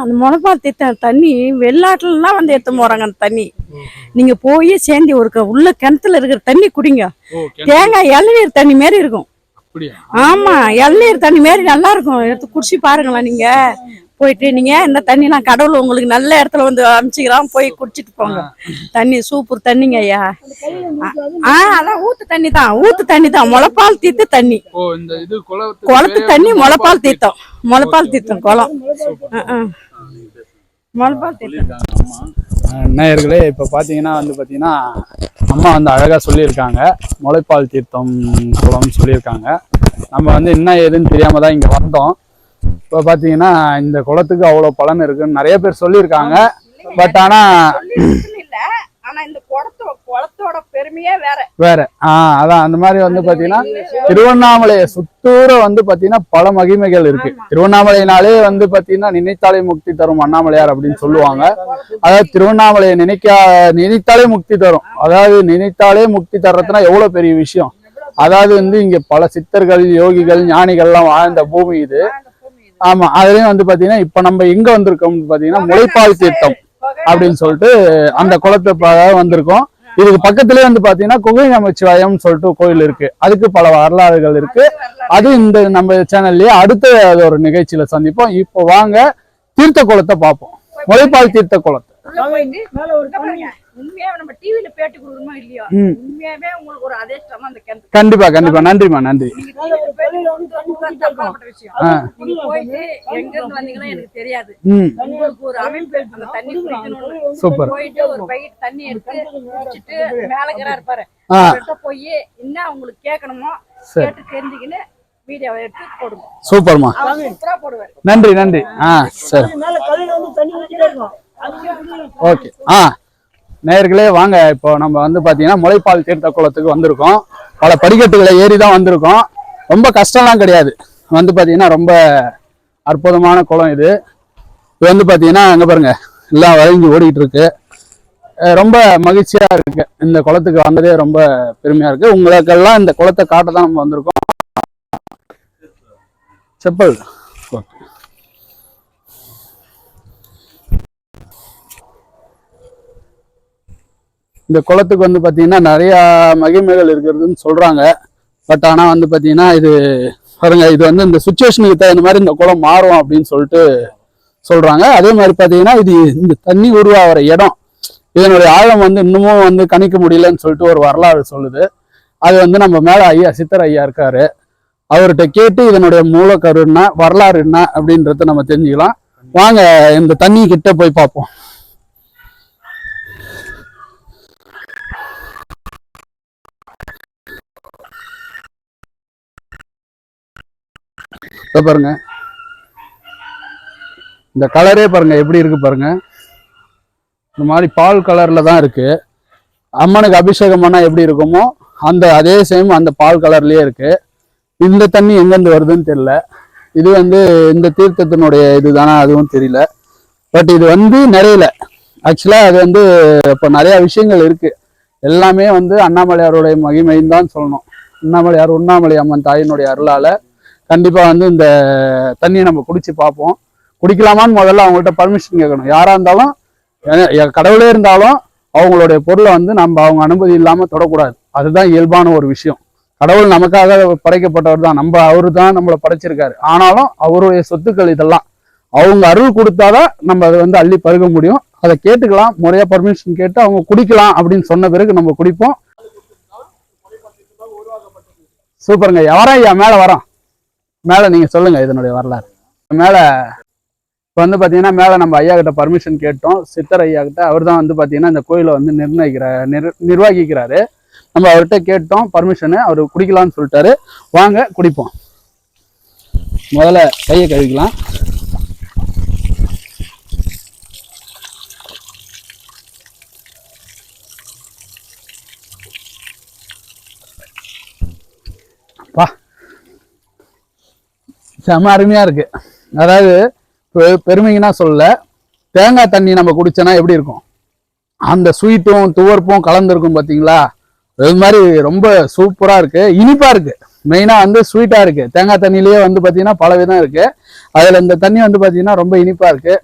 அந்த முளைப்பால் தீர்த்த தண்ணி வெளிநாட்டுலாம் வந்து எடுத்து போறாங்க. அந்த தண்ணி நீங்க போய் சேர்ந்து ஒரு உள்ள கிணத்துல இருக்கிற தண்ணி குடிங்க. தேங்காய் இளநீர் தண்ணி மாரி இருக்கும். ஆமா, இளநீர் தண்ணி மாரி நல்லா இருக்கும். எடுத்து குடிச்சு பாருங்களா நீங்க. போயிட்டு நீங்க இந்த தண்ணி நான் கடவுள் உங்களுக்கு நல்ல இடத்துல வந்து அனுப்பிச்சுக்கிறோம், போய் குடிச்சிட்டு போங்க. தண்ணி சூப்பர் தண்ணிங்க ஐயா. அதான் ஊத்து தண்ணி தான், ஊத்து தண்ணி தான். முளைப்பால் தீர்த்த தண்ணி, குளத்து தண்ணி. முளைப்பால் தீர்த்தம், முளைப்பால் தீர்த்தம் குளம். முளைப்பால் தீர்த்தம். நேயர்களே, இப்போ பார்த்தீங்கன்னா அம்மா அழகாக சொல்லியிருக்காங்க. முளைப்பால் தீர்த்தம் குளம்னு சொல்லியிருக்காங்க. நம்ம என்ன ஏதுன்னு தெரியாம தான் இங்கே வந்தோம். இப்போ பார்த்தீங்கன்னா இந்த குளத்துக்கு அவ்வளோ பலன் இருக்குன்னு நிறைய பேர் சொல்லியிருக்காங்க. பட் இந்த குளத்தோட பெருமையே வேற. அதான் அந்த மாதிரி பார்த்தீங்கன்னா திருவண்ணாமலையை சுத்தூர பார்த்தீங்கன்னா பல மகிமைகள் இருக்கு. திருவண்ணாமலையினாலே பார்த்தீங்கன்னா நினைத்தாலே முக்தி தரும் அண்ணாமலையார் அப்படின்னு சொல்லுவாங்க. அதாவது திருவண்ணாமலையை நினைத்தாலே முக்தி தரும். அதாவது நினைத்தாலே முக்தி தர்றதுனா எவ்வளவு பெரிய விஷயம். அதாவது இங்க பல சித்தர்கள், யோகிகள், ஞானிகள்லாம் வாழ்ந்த பூமி இது. ஆமா, அதுலயும் பாத்தீங்கன்னா இப்ப நம்ம எங்க வந்திருக்கோம் பாத்தீங்கன்னா முளைப்பால் தீர்த்தம் அப்படின்னு சொல்லிட்டு அந்த குளத்தை வந்திருக்கோம். இதுக்கு பக்கத்திலேயே பாத்தீங்கன்னா குகை நமச்சிவாயம் சொல்லிட்டு கோயில் இருக்கு. அதுக்கு பல வரலாறுகள் இருக்கு. அது இந்த நம்ம சேனல்லயே அடுத்த ஒரு நிகழ்ச்சியில சந்திப்போம். இப்போ வாங்க தீர்த்த குளத்தை பார்ப்போம். முளைப்பால் தீர்த்த குளத்தை கண்டிப்பா கண்டிப்பா. நன்றிமா, நன்றி. சூப்பர். சூப்பர்மா, நன்றி நன்றி. சரி, ஓகே. நேயர்களே வாங்க, இப்போ நம்ம பாத்தீங்கன்னா முளைப்பால் தீர்த்த குளத்துக்கு வந்திருக்கோம். பல படிக்கட்டுகளை ஏறி தான் வந்திருக்கோம். ரொம்ப கஷ்டம்லாம் கிடையாது. பாத்தீங்கன்னா ரொம்ப அற்புதமான குளம் இது. இது பாத்தீங்கன்னா அங்க பாருங்க எல்லாம் வளைஞ்சு ஓடிட்டு இருக்கு. ரொம்ப மகிழ்ச்சியா இருக்கு. இந்த குளத்துக்கு வந்ததே ரொம்ப பெருமையா இருக்கு. உங்களுக்கெல்லாம் இந்த குளத்தை காட்ட தான் நம்ம வந்திருக்கோம். செப்பல். இந்த குளத்துக்கு பாத்தீங்கன்னா நிறைய மகிமைகள் இருக்கிறதுன்னு சொல்றாங்க. பட் ஆனா பாத்தீங்கன்னா இது பாருங்க, இது இந்த சுச்சுவேஷனுக்கு தகுந்த மாதிரி இந்த குளம் மாறும் அப்படின்னு சொல்லிட்டு சொல்றாங்க. அதே மாதிரி பாத்தீங்கன்னா இது இந்த தண்ணி உருவாகிற இடம், இதனுடைய ஆழம் இன்னமும் கணிக்க முடியலன்னு சொல்லிட்டு ஒரு வரலாறு சொல்லுது. அது நம்ம மேல ஐயா சித்தர் ஐயா இருக்காரு. அவர்கிட்ட கேட்டு இதனுடைய மூலக்கரு என்ன, வரலாறு என்ன அப்படின்றத நம்ம தெரிஞ்சுக்கலாம். வாங்க இந்த தண்ணி கிட்ட போய் பார்ப்போம். பாருங்க, இந்த கலரே பாருங்க எப்படி இருக்கு பாருங்க. இந்த மாதிரி பால் கலர்ல தான் இருக்கு. அம்மனுக்கு அபிஷேகம் பண்ணா எப்படி இருக்குமோ அதே சேம் அந்த பால் கலர்லயே இருக்கு. இந்த தண்ணி எங்கிருந்து வருதுன்னு தெரியல. இது இந்த தீர்த்தத்தினுடைய இதுதானா அதுவும் தெரியல. பட் இது நிறையல. ஆக்சுவலா அது இப்போ நிறைய விஷயங்கள் இருக்கு. எல்லாமே அண்ணாமலையாருடைய மகிமைன்னு தான் சொல்லணும். அண்ணாமலையார் உண்ணாமலை அம்மன் தாயினுடைய அருளால கண்டிப்பா இந்த தண்ணியை நம்ம குடிச்சு பார்ப்போம். குடிக்கலாமான்னு முதல்ல அவங்கள்ட்ட பர்மிஷன் கேட்கணும். யாரா இருந்தாலும், கடவுளே இருந்தாலும் அவங்களுடைய பொருளை நம்ம அவங்க அனுமதி இல்லாம தொடக்கூடாது. அதுதான் இயல்பான ஒரு விஷயம். கடவுள் நமக்காக படைக்கப்பட்டவர் தான். அவரு தான் நம்மளை படைச்சிருக்காரு. ஆனாலும் அவருடைய சொத்துக்கள் இதெல்லாம் அவங்க அருள் கொடுத்தாதான் நம்ம அதை அள்ளி பருக முடியும். அதை கேட்டுக்கலாம், முறையா பர்மிஷன் கேட்டு அவங்க குடிக்கலாம் அப்படின்னு சொன்ன பிறகு நம்ம குடிப்போம். சூப்பருங்க. யாரா ஐயா மேல வரோம், மேல நீங்க சொல்லுங்க இதனுடைய வரலாறு. மேல இப்போ பாத்தீங்கன்னா மேல நம்ம ஐயா கிட்ட பர்மிஷன் கேட்டோம், சித்தர் ஐயா கிட்ட. அவர் தான் பாத்தீங்கன்னா இந்த கோயிலை நிர்வகிக்கிறாரு. நம்ம அவர்கிட்ட கேட்டோம் பர்மிஷனு. அவர் குடிக்கலாம்னு சொல்லிட்டாரு. வாங்க குடிப்போம். முதல்ல கையை கழுவிக்கலாம். வா, செம அருமையா இருக்கு. அதாவது பெருமைங்கன்னா சொல்ல, தேங்காய் தண்ணி நம்ம குடிச்சோன்னா எப்படி இருக்கும், அந்த ஸ்வீட்டும் துவர்ப்பும் கலந்துருக்கும் பார்த்தீங்களா, அது மாதிரி ரொம்ப சூப்பரா இருக்கு. இனிப்பா இருக்கு. மெயினா ஸ்வீட்டா இருக்கு. தேங்காய் தண்ணியிலேயே பார்த்தீங்கன்னா பல விதம் இருக்கு. அதுல இந்த தண்ணி பார்த்தீங்கன்னா ரொம்ப இனிப்பா இருக்கு.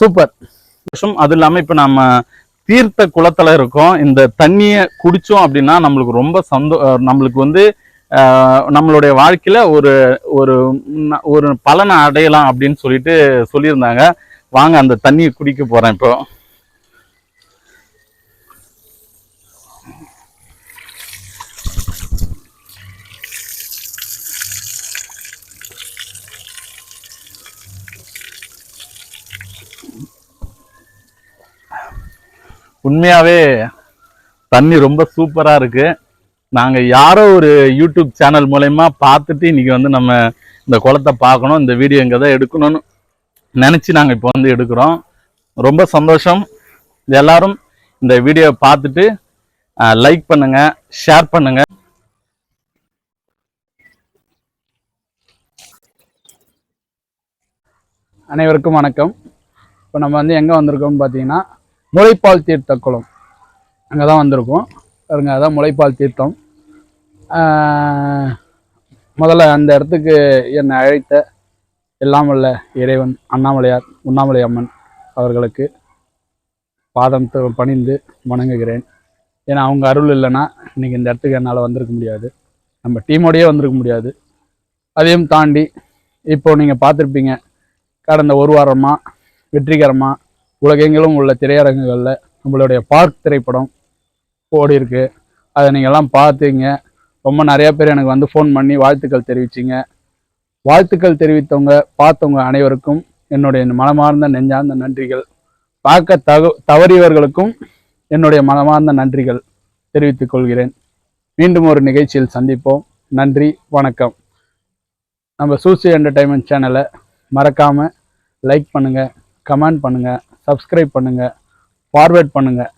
சூப்பர். அது இல்லாம இப்ப நம்ம தீர்த்த குளத்துல இருக்கோம். இந்த தண்ணிய குடிச்சோம் அப்படின்னா நம்மளுக்கு ரொம்ப நம்மளுக்கு வந்து நம்மளுடைய வாழ்க்கையில ஒரு ஒரு ஒரு பலனை அடையலாம் அப்படின்னு சொல்லியிருந்தாங்க. வாங்க அந்த தண்ணியை குடிக்க போறேன் இப்போ. உண்மையாவே தண்ணி ரொம்ப சூப்பரா இருக்கு. நாங்க யாரோ ஒரு யூடியூப் சேனல் மூலயமா பார்த்துட்டு இன்னைக்கு வந்து நம்ம இந்த குளத்தை பார்க்கணும், இந்த வீடியோ இங்கே தான் எடுக்கணும்னு நினைச்சு நாங்க இப்போ வந்து எடுக்கிறோம். ரொம்ப சந்தோஷம். எல்லாரும் இந்த வீடியோவை பார்த்துட்டு லைக் பண்ணுங்க, ஷேர் பண்ணுங்க. அனைவருக்கும் வணக்கம். இப்போ நம்ம வந்து எங்கே வந்திருக்கோம்னு பார்த்தீங்கன்னா முளைப்பால் தீர்த்த குளம், அங்கே தான் வந்திருக்கோம் பாருங்க. அதான் முளைப்பால் தீர்த்தம். முதல்ல அந்த இடத்துக்கு என்னை அழைத்த எல்லாம் வல்ல இறைவன் அண்ணாமலையார், உண்ணாமலை அம்மன் அவர்களுக்கு பாதம் பணிந்து வணங்குகிறேன். ஏன்னா அவங்க அருள் இல்லைன்னா இன்னைக்கு இந்த இடத்துக்கு என்னால் வந்திருக்க முடியாது, நம்ம டீமோடையே வந்திருக்க முடியாது. அதையும் தாண்டி இப்போ நீங்கள் பார்த்துருப்பீங்க, கடந்த ஒரு வாரமாக வெற்றிகரமாக உலகெங்கிலும் உள்ள திரையரங்குகளில் நம்மளுடைய பார்க் திரைப்படம் ஓடி இருக்கு. அதை நீங்கள்லாம் பார்த்தீங்க. ரொம்ப நிறைய பேர் எனக்கு வந்து ஃபோன் பண்ணி வாழ்த்துக்கள் தெரிவிச்சிங்க. வாழ்த்துக்கள் தெரிவித்தவங்க, பார்த்தவங்க அனைவருக்கும் என்னுடைய மனமார்ந்த நெஞ்சார்ந்த நன்றிகள். பார்க்க தவறியவர்களுக்கும் என்னுடைய மனமார்ந்த நன்றிகள் தெரிவித்துக் கொள்கிறேன். மீண்டும் ஒரு நிகழ்ச்சியில் சந்திப்போம். நன்றி, வணக்கம். நம்ம சூசி என்டர்டைன்மெண்ட் சேனலை மறக்காமல் லைக் பண்ணுங்கள், கமெண்ட் பண்ணுங்கள், சப்ஸ்கிரைப் பண்ணுங்கள், ஃபார்வேர்ட் பண்ணுங்கள்.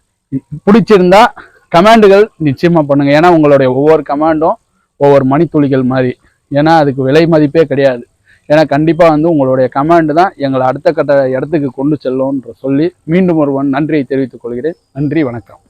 பிடிச்சிருந்தா கமெண்டுகள் நிச்சயமாக பண்ணுங்கள். ஏன்னா உங்களுடைய ஒவ்வொரு கமெண்டும் ஒவ்வொரு மணித்துளிகள் மாதிரி. ஏன்னா அதுக்கு விலை மதிப்பே கிடையாது. ஏன்னா கண்டிப்பாக வந்து உங்களுடைய கமெண்ட் தான் எங்களை அடுத்த கட்ட இடத்துக்கு கொண்டு செல்லும்ன்ற சொல்லி மீண்டும் ஒருவன் நன்றியை தெரிவித்துக் கொள்கிறேன். நன்றி, வணக்கம்.